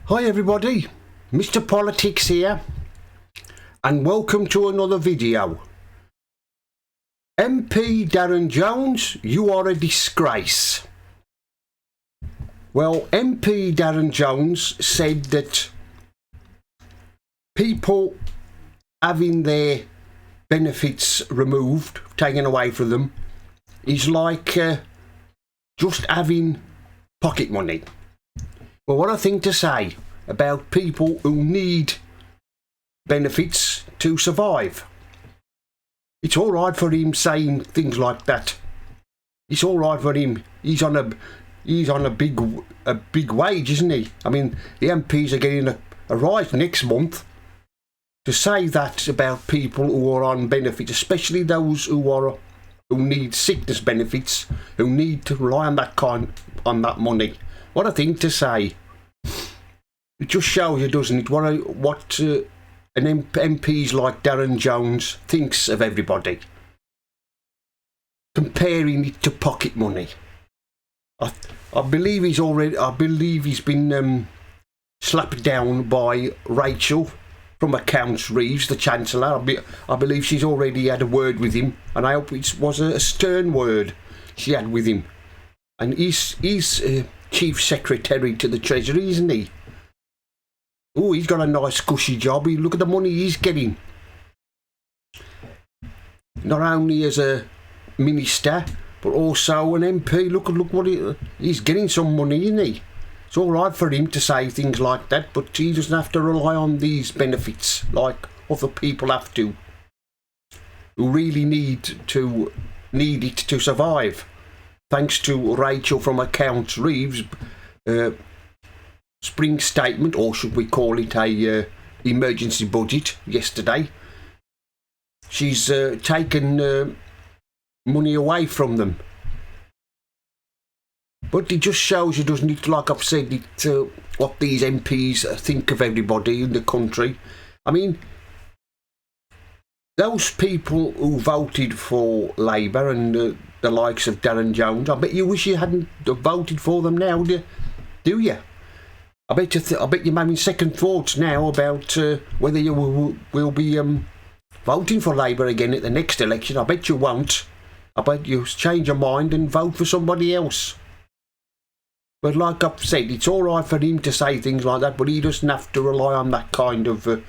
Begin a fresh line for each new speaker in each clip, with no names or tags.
Hi everybody, Mr. Politics here, and welcome to another video. MP Darren Jones, you are a disgrace. Well, MP Darren Jones said that people having their benefits removed, taken away from them, is like just having pocket money. Well, what I think to say about people who need benefits to survive. It's all right for him saying things like that. It's all right for him. He's on a big wage, isn't he? I mean, the MPs are getting a rise next month. To say that about people who are on benefits, especially those who need sickness benefits, who need to rely on that money. What a thing to say. It just shows you, doesn't it, what an MP's like Darren Jones thinks of everybody. Comparing it to pocket money. I believe he's been slapped down by Rachel from Accounts Reeves, the Chancellor. I believe she's already had a word with him, and I hope it was a stern word she had with him. And he's Chief Secretary to the Treasury, isn't he? Oh, he's got a nice cushy job. Look at the money he's getting. Not only as a minister, but also an MP. Look what he's getting some money, isn't he? It's all right for him to say things like that, but he doesn't have to rely on these benefits like other people have to, who really need it to survive. Thanks to Rachel from Accounts Reeves' spring statement, or should we call it a emergency budget, yesterday. She's taken money away from them. But it just shows you, doesn't it, like I've said, what these MPs think of everybody in the country. I mean, those people who voted for Labour and the likes of Darren Jones, I bet you wish you hadn't voted for them now, do you? I bet you're having second thoughts now about whether you will be voting for Labour again at the next election. I bet you won't. I bet you'll change your mind and vote for somebody else. But like I've said, it's all right for him to say things like that, but he doesn't have to rely on that kind of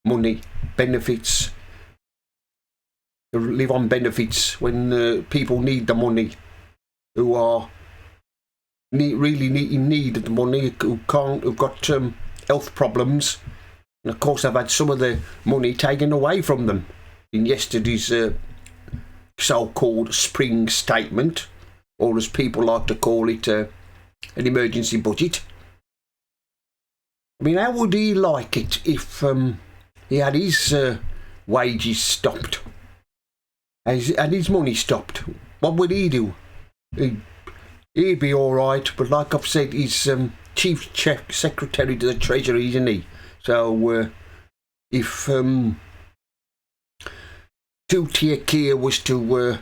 money, benefits, to live on benefits when people need the money, who are really in need of the money, who've got health problems, and of course they've had some of the money taken away from them in yesterday's so-called spring statement, or as people like to call it, an emergency budget. I mean, how would he like it if he had his wages stopped, and his money stopped? What would he do? He'd be all right, but like I've said, he's Chief Secretary to the Treasury, isn't he? So if Two-Tier Keir was to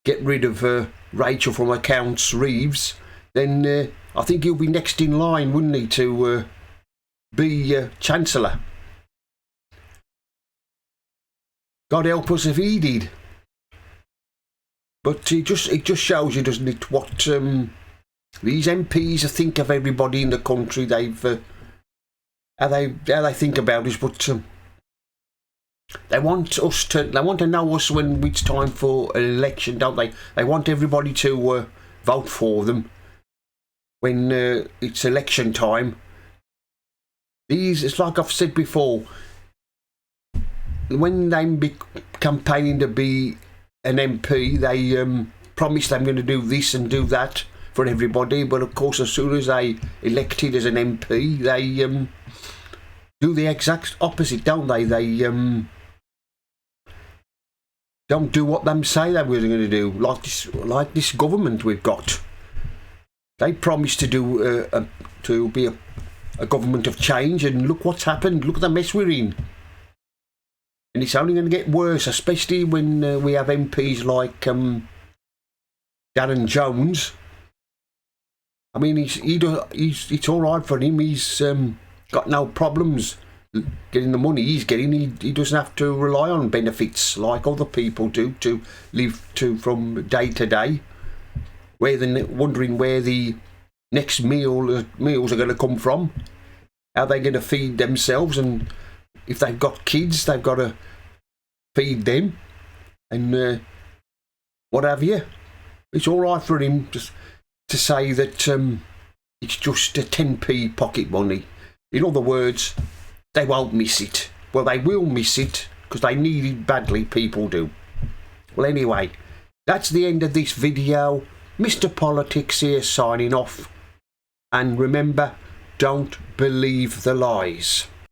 get rid of Rachel from Accounts Reeves, then I think he'll be next in line, wouldn't he, to be Chancellor. God help us if he did. But it just shows you, doesn't it, what these MPs think of everybody in the country. How they think about us, but they want to know us when it's time for an election, don't they? They want everybody to vote for them when it's election time. It's like I've said before, when they be campaigning to be an MP, they promise they're going to do this and do that for everybody, but of course as soon as they elected as an MP, they do the exact opposite, don't they? They don't do what they say they were going to do, like this government we've got. They promised to be a government of change, and look what's happened. Look at the mess we're in. And it's only going to get worse, especially when we have MPs like Darren Jones. I mean, it's all right for him. He's got no problems getting the money he's getting. He doesn't have to rely on benefits like other people do to live from day to day, where they're wondering where the next meals are going to come from, how they're going to feed themselves, and if they've got kids, they've got to feed them, and what have you. It's all right for him just to say that it's just a 10p pocket money. In other words, they won't miss it. Well, they will miss it because they need it badly, people do. Well, anyway, that's the end of this video. Mr. Politics here signing off. And remember, don't believe the lies.